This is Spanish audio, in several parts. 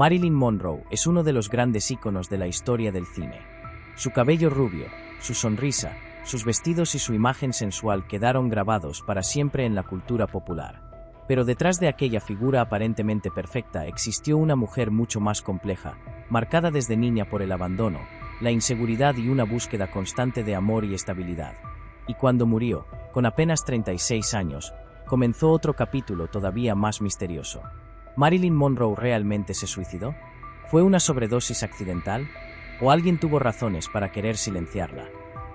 Marilyn Monroe es uno de los grandes íconos de la historia del cine. Su cabello rubio, su sonrisa, sus vestidos y su imagen sensual quedaron grabados para siempre en la cultura popular. Pero detrás de aquella figura aparentemente perfecta existió una mujer mucho más compleja, marcada desde niña por el abandono, la inseguridad y una búsqueda constante de amor y estabilidad. Y cuando murió, con apenas 36 años, comenzó otro capítulo todavía más misterioso. ¿Marilyn Monroe realmente se suicidó? ¿Fue una sobredosis accidental? ¿O alguien tuvo razones para querer silenciarla?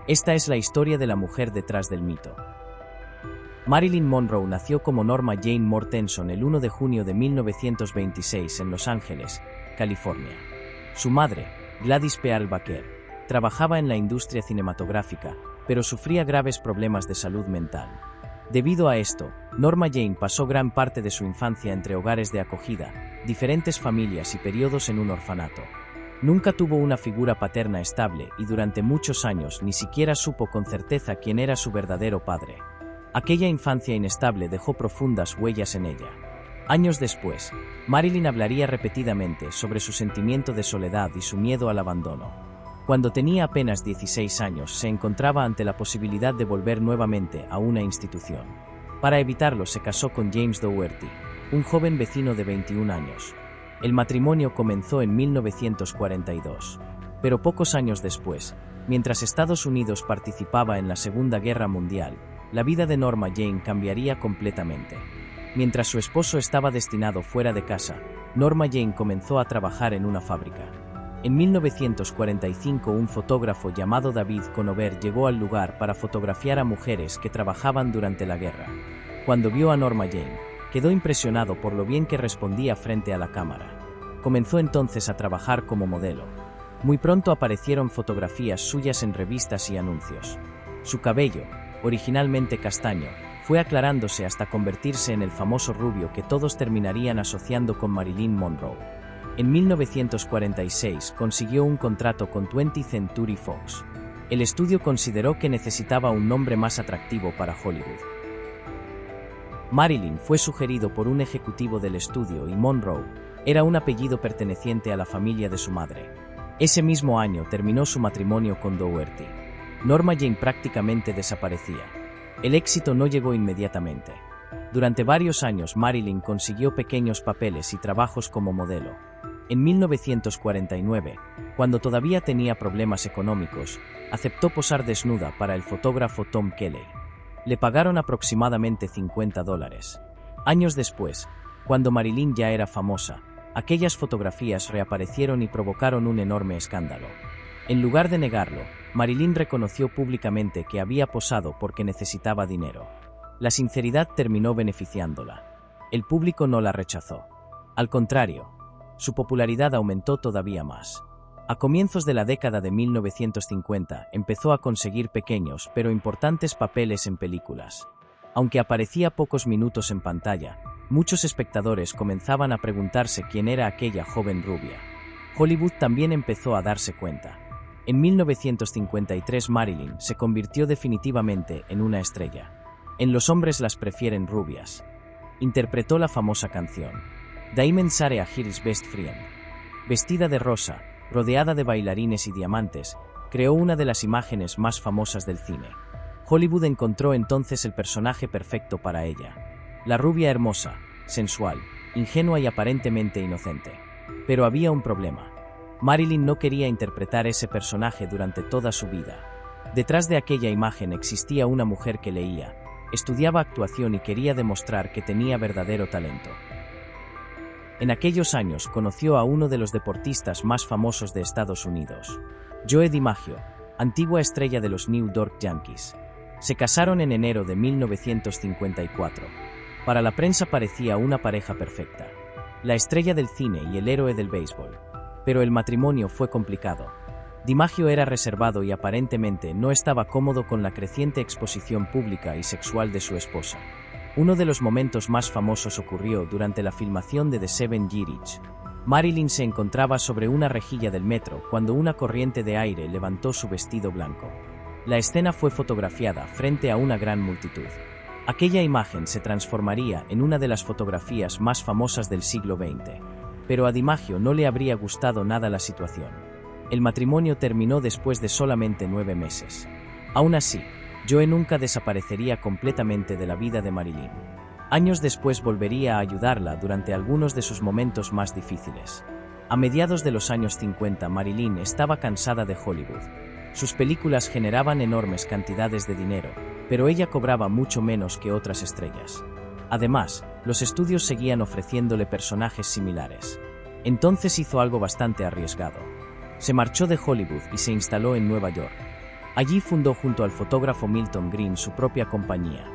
Esta es la historia de la mujer detrás del mito. Marilyn Monroe nació como Norma Jane Mortenson el 1 de junio de 1926 en Los Ángeles, California. Su madre, Gladys Pearl Baker, trabajaba en la industria cinematográfica, pero sufría graves problemas de salud mental. Debido a esto, Norma Jane pasó gran parte de su infancia entre hogares de acogida, diferentes familias y periodos en un orfanato. Nunca tuvo una figura paterna estable y durante muchos años ni siquiera supo con certeza quién era su verdadero padre. Aquella infancia inestable dejó profundas huellas en ella. Años después, Marilyn hablaría repetidamente sobre su sentimiento de soledad y su miedo al abandono. Cuando tenía apenas 16 años, se encontraba ante la posibilidad de volver nuevamente a una institución. Para evitarlo, se casó con James Dougherty, un joven vecino de 21 años. El matrimonio comenzó en 1942. Pero pocos años después, mientras Estados Unidos participaba en la Segunda Guerra Mundial, la vida de Norma Jane cambiaría completamente. Mientras su esposo estaba destinado fuera de casa, Norma Jane comenzó a trabajar en una fábrica. En 1945 un fotógrafo llamado David Conover llegó al lugar para fotografiar a mujeres que trabajaban durante la guerra. Cuando vio a Norma Jane, quedó impresionado por lo bien que respondía frente a la cámara. Comenzó entonces a trabajar como modelo. Muy pronto aparecieron fotografías suyas en revistas y anuncios. Su cabello, originalmente castaño, fue aclarándose hasta convertirse en el famoso rubio que todos terminarían asociando con Marilyn Monroe. En 1946 consiguió un contrato con 20th Century Fox. El estudio consideró que necesitaba un nombre más atractivo para Hollywood. Marilyn fue sugerido por un ejecutivo del estudio y Monroe era un apellido perteneciente a la familia de su madre. Ese mismo año terminó su matrimonio con Dougherty. Norma Jane prácticamente desaparecía. El éxito no llegó inmediatamente. Durante varios años Marilyn consiguió pequeños papeles y trabajos como modelo. En 1949, cuando todavía tenía problemas económicos, aceptó posar desnuda para el fotógrafo Tom Kelly. Le pagaron aproximadamente $50. Años después, cuando Marilyn ya era famosa, aquellas fotografías reaparecieron y provocaron un enorme escándalo. En lugar de negarlo, Marilyn reconoció públicamente que había posado porque necesitaba dinero. La sinceridad terminó beneficiándola. El público no la rechazó. Al contrario, su popularidad aumentó todavía más. A comienzos de la década de 1950 empezó a conseguir pequeños pero importantes papeles en películas. Aunque aparecía pocos minutos en pantalla, muchos espectadores comenzaban a preguntarse quién era aquella joven rubia. Hollywood también empezó a darse cuenta. En 1953 Marilyn se convirtió definitivamente en una estrella. En los hombres las prefieren rubias. Interpretó la famosa canción Diamond Sarah Here's Best Friend. Vestida de rosa, rodeada de bailarines y diamantes, creó una de las imágenes más famosas del cine. Hollywood encontró entonces el personaje perfecto para ella. La rubia hermosa, sensual, ingenua y aparentemente inocente. Pero había un problema. Marilyn no quería interpretar ese personaje durante toda su vida. Detrás de aquella imagen existía una mujer que leía, estudiaba actuación y quería demostrar que tenía verdadero talento. En aquellos años conoció a uno de los deportistas más famosos de Estados Unidos, Joe DiMaggio, antigua estrella de los New York Yankees. Se casaron en enero de 1954. Para la prensa parecía una pareja perfecta, la estrella del cine y el héroe del béisbol. Pero el matrimonio fue complicado. DiMaggio era reservado y aparentemente no estaba cómodo con la creciente exposición pública y sexual de su esposa. Uno de los momentos más famosos ocurrió durante la filmación de The Seven Year Itch. Marilyn se encontraba sobre una rejilla del metro cuando una corriente de aire levantó su vestido blanco. La escena fue fotografiada frente a una gran multitud. Aquella imagen se transformaría en una de las fotografías más famosas del siglo XX. pero a DiMaggio no le habría gustado nada la situación. El matrimonio terminó después de solamente 9 meses. Aún así, Joe nunca desaparecería completamente de la vida de Marilyn. Años después volvería a ayudarla durante algunos de sus momentos más difíciles. A mediados de los años 50, Marilyn estaba cansada de Hollywood. Sus películas generaban enormes cantidades de dinero, pero ella cobraba mucho menos que otras estrellas. Además, los estudios seguían ofreciéndole personajes similares. Entonces hizo algo bastante arriesgado. Se marchó de Hollywood y se instaló en Nueva York. Allí fundó junto al fotógrafo Milton Green su propia compañía,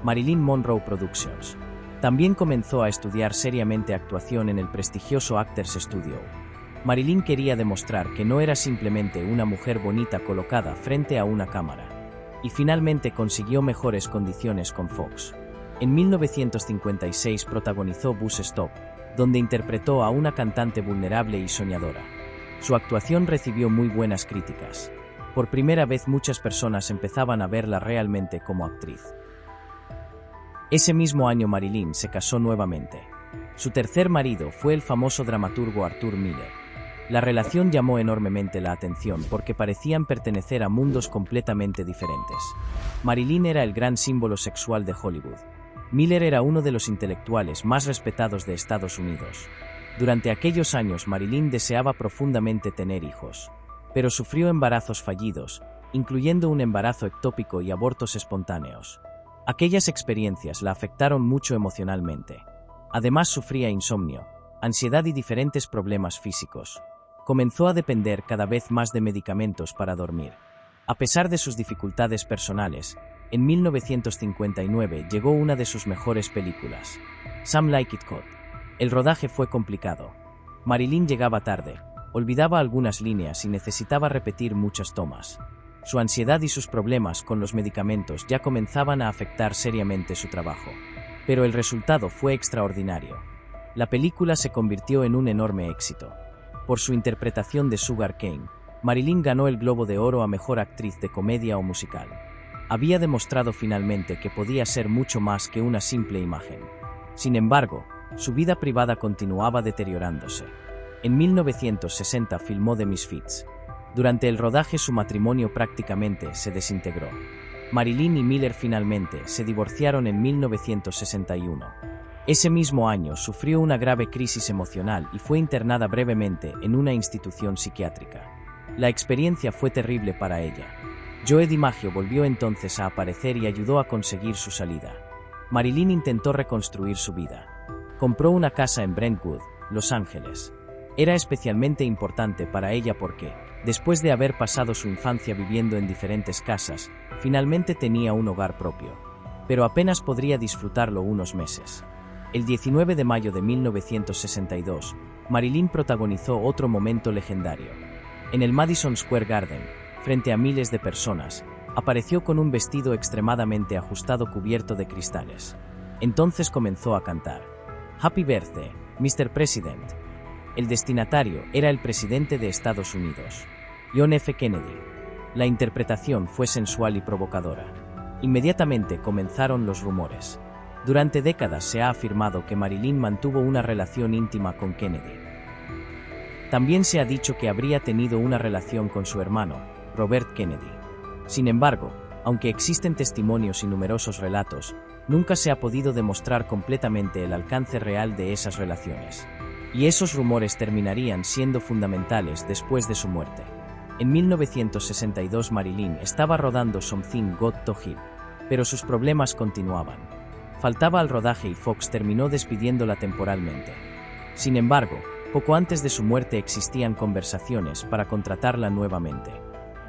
Marilyn Monroe Productions. También comenzó a estudiar seriamente actuación en el prestigioso Actors Studio. Marilyn quería demostrar que no era simplemente una mujer bonita colocada frente a una cámara. Y finalmente consiguió mejores condiciones con Fox. En 1956 protagonizó Bus Stop, donde interpretó a una cantante vulnerable y soñadora. Su actuación recibió muy buenas críticas. Por primera vez muchas personas empezaban a verla realmente como actriz. Ese mismo año Marilyn se casó nuevamente. Su tercer marido fue el famoso dramaturgo Arthur Miller. La relación llamó enormemente la atención porque parecían pertenecer a mundos completamente diferentes. Marilyn era el gran símbolo sexual de Hollywood. Miller era uno de los intelectuales más respetados de Estados Unidos. Durante aquellos años Marilyn deseaba profundamente tener hijos, pero sufrió embarazos fallidos, incluyendo un embarazo ectópico y abortos espontáneos. Aquellas experiencias la afectaron mucho emocionalmente. Además sufría insomnio, ansiedad y diferentes problemas físicos. Comenzó a depender cada vez más de medicamentos para dormir. A pesar de sus dificultades personales, en 1959 llegó una de sus mejores películas, Some Like It Hot. El rodaje fue complicado. Marilyn llegaba tarde, olvidaba algunas líneas y necesitaba repetir muchas tomas. Su ansiedad y sus problemas con los medicamentos ya comenzaban a afectar seriamente su trabajo. Pero el resultado fue extraordinario. La película se convirtió en un enorme éxito. Por su interpretación de Sugar Cane, Marilyn ganó el Globo de Oro a Mejor Actriz de Comedia o Musical. Había demostrado finalmente que podía ser mucho más que una simple imagen. Sin embargo, su vida privada continuaba deteriorándose. En 1960 filmó The Misfits. Durante el rodaje su matrimonio prácticamente se desintegró. Marilyn y Miller finalmente se divorciaron en 1961. Ese mismo año sufrió una grave crisis emocional y fue internada brevemente en una institución psiquiátrica. La experiencia fue terrible para ella. Joe DiMaggio volvió entonces a aparecer y ayudó a conseguir su salida. Marilyn intentó reconstruir su vida. Compró una casa en Brentwood, Los Ángeles. Era especialmente importante para ella porque, después de haber pasado su infancia viviendo en diferentes casas, finalmente tenía un hogar propio. Pero apenas podría disfrutarlo unos meses. El 19 de mayo de 1962, Marilyn protagonizó otro momento legendario. En el Madison Square Garden, frente a miles de personas, apareció con un vestido extremadamente ajustado cubierto de cristales. Entonces comenzó a cantar: Happy Birthday, Mr. President. El destinatario era el presidente de Estados Unidos, John F. Kennedy. La interpretación fue sensual y provocadora. Inmediatamente comenzaron los rumores. Durante décadas se ha afirmado que Marilyn mantuvo una relación íntima con Kennedy. También se ha dicho que habría tenido una relación con su hermano, Robert Kennedy. Sin embargo, aunque existen testimonios y numerosos relatos, nunca se ha podido demostrar completamente el alcance real de esas relaciones. Y esos rumores terminarían siendo fundamentales después de su muerte. En 1962 Marilyn estaba rodando Something Got to Give, pero sus problemas continuaban. Faltaba al rodaje y Fox terminó despidiéndola temporalmente. Sin embargo, poco antes de su muerte existían conversaciones para contratarla nuevamente.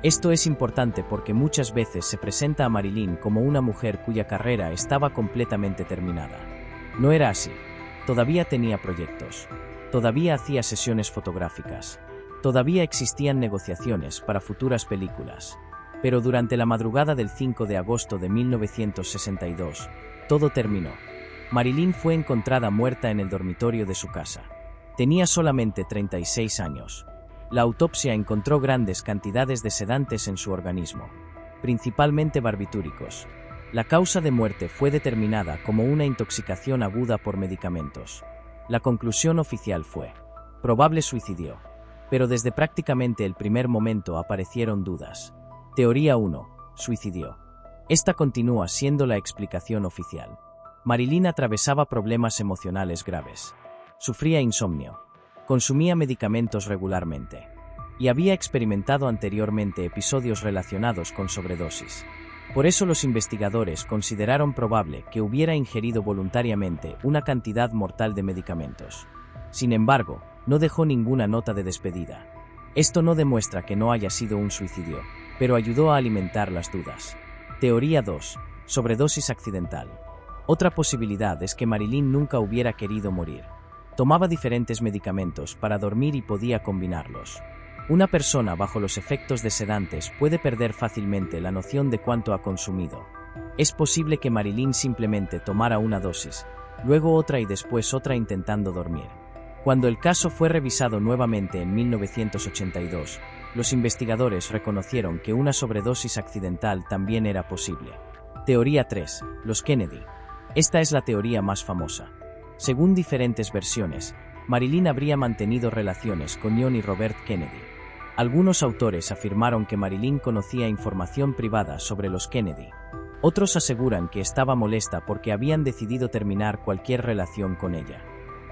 Esto es importante porque muchas veces se presenta a Marilyn como una mujer cuya carrera estaba completamente terminada. No era así. Todavía tenía proyectos. Todavía hacía sesiones fotográficas. Todavía existían negociaciones para futuras películas. Pero durante la madrugada del 5 de agosto de 1962, todo terminó. Marilyn fue encontrada muerta en el dormitorio de su casa. Tenía solamente 36 años. La autopsia encontró grandes cantidades de sedantes en su organismo, principalmente barbitúricos. La causa de muerte fue determinada como una intoxicación aguda por medicamentos. La conclusión oficial fue: Probable suicidio. Pero desde prácticamente el primer momento aparecieron dudas. Teoría 1. Suicidio. Esta continúa siendo la explicación oficial. Marilyn atravesaba problemas emocionales graves. Sufría insomnio. Consumía medicamentos regularmente. Y había experimentado anteriormente episodios relacionados con sobredosis. Por eso los investigadores consideraron probable que hubiera ingerido voluntariamente una cantidad mortal de medicamentos. Sin embargo, no dejó ninguna nota de despedida. Esto no demuestra que no haya sido un suicidio, pero ayudó a alimentar las dudas. Teoría 2. Sobredosis accidental. Otra posibilidad es que Marilyn nunca hubiera querido morir. Tomaba diferentes medicamentos para dormir y podía combinarlos. Una persona bajo los efectos de sedantes puede perder fácilmente la noción de cuánto ha consumido. Es posible que Marilyn simplemente tomara una dosis, luego otra y después otra intentando dormir. Cuando el caso fue revisado nuevamente en 1982, los investigadores reconocieron que una sobredosis accidental también era posible. Teoría 3. Los Kennedy. Esta es la teoría más famosa. Según diferentes versiones, Marilyn habría mantenido relaciones con John y Robert Kennedy. Algunos autores afirmaron que Marilyn conocía información privada sobre los Kennedy. Otros aseguran que estaba molesta porque habían decidido terminar cualquier relación con ella.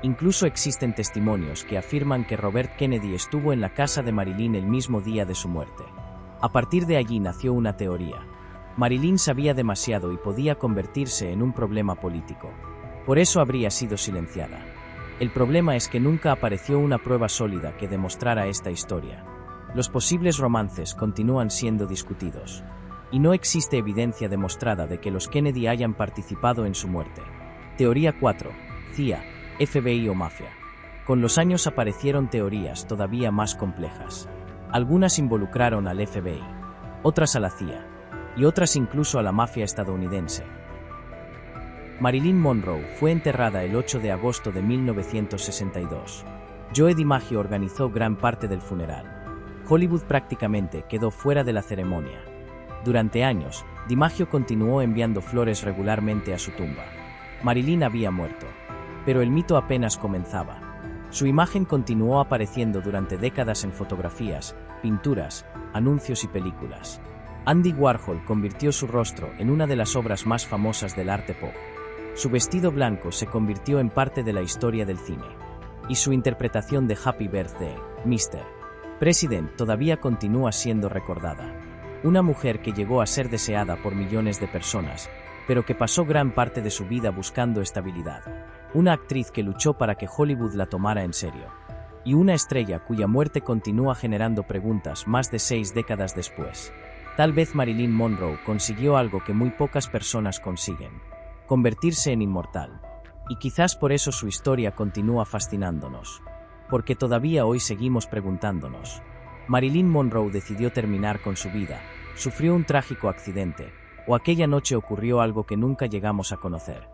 Incluso existen testimonios que afirman que Robert Kennedy estuvo en la casa de Marilyn el mismo día de su muerte. A partir de allí nació una teoría. Marilyn sabía demasiado y podía convertirse en un problema político. Por eso habría sido silenciada. El problema es que nunca apareció una prueba sólida que demostrara esta historia. Los posibles romances continúan siendo discutidos. Y no existe evidencia demostrada de que los Kennedy hayan participado en su muerte. Teoría 4. CIA, FBI o mafia. Con los años aparecieron teorías todavía más complejas. Algunas involucraron al FBI, otras a la CIA, y otras incluso a la mafia estadounidense. Marilyn Monroe fue enterrada el 8 de agosto de 1962. Joe DiMaggio organizó gran parte del funeral. Hollywood prácticamente quedó fuera de la ceremonia. Durante años, DiMaggio continuó enviando flores regularmente a su tumba. Marilyn había muerto. Pero el mito apenas comenzaba. Su imagen continuó apareciendo durante décadas en fotografías, pinturas, anuncios y películas. Andy Warhol convirtió su rostro en una de las obras más famosas del arte pop. Su vestido blanco se convirtió en parte de la historia del cine. Y su interpretación de Happy Birthday, Mr. President todavía continúa siendo recordada. Una mujer que llegó a ser deseada por millones de personas, pero que pasó gran parte de su vida buscando estabilidad. Una actriz que luchó para que Hollywood la tomara en serio. Y una estrella cuya muerte continúa generando preguntas más de 6 décadas después. Tal vez Marilyn Monroe consiguió algo que muy pocas personas consiguen: convertirse en inmortal. Y quizás por eso su historia continúa fascinándonos. Porque todavía hoy seguimos preguntándonos. Marilyn Monroe decidió terminar con su vida, sufrió un trágico accidente, o aquella noche ocurrió algo que nunca llegamos a conocer.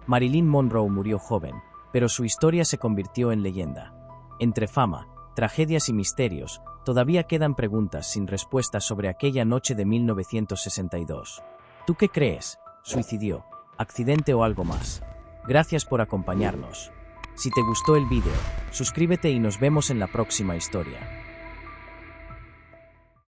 Marilyn Monroe murió joven, pero su historia se convirtió en leyenda. Entre fama, tragedias y misterios, todavía quedan preguntas sin respuestas sobre aquella noche de 1962. ¿Tú qué crees? ¿Suicidio, accidente o algo más? Gracias por acompañarnos. Si te gustó el vídeo, suscríbete y nos vemos en la próxima historia.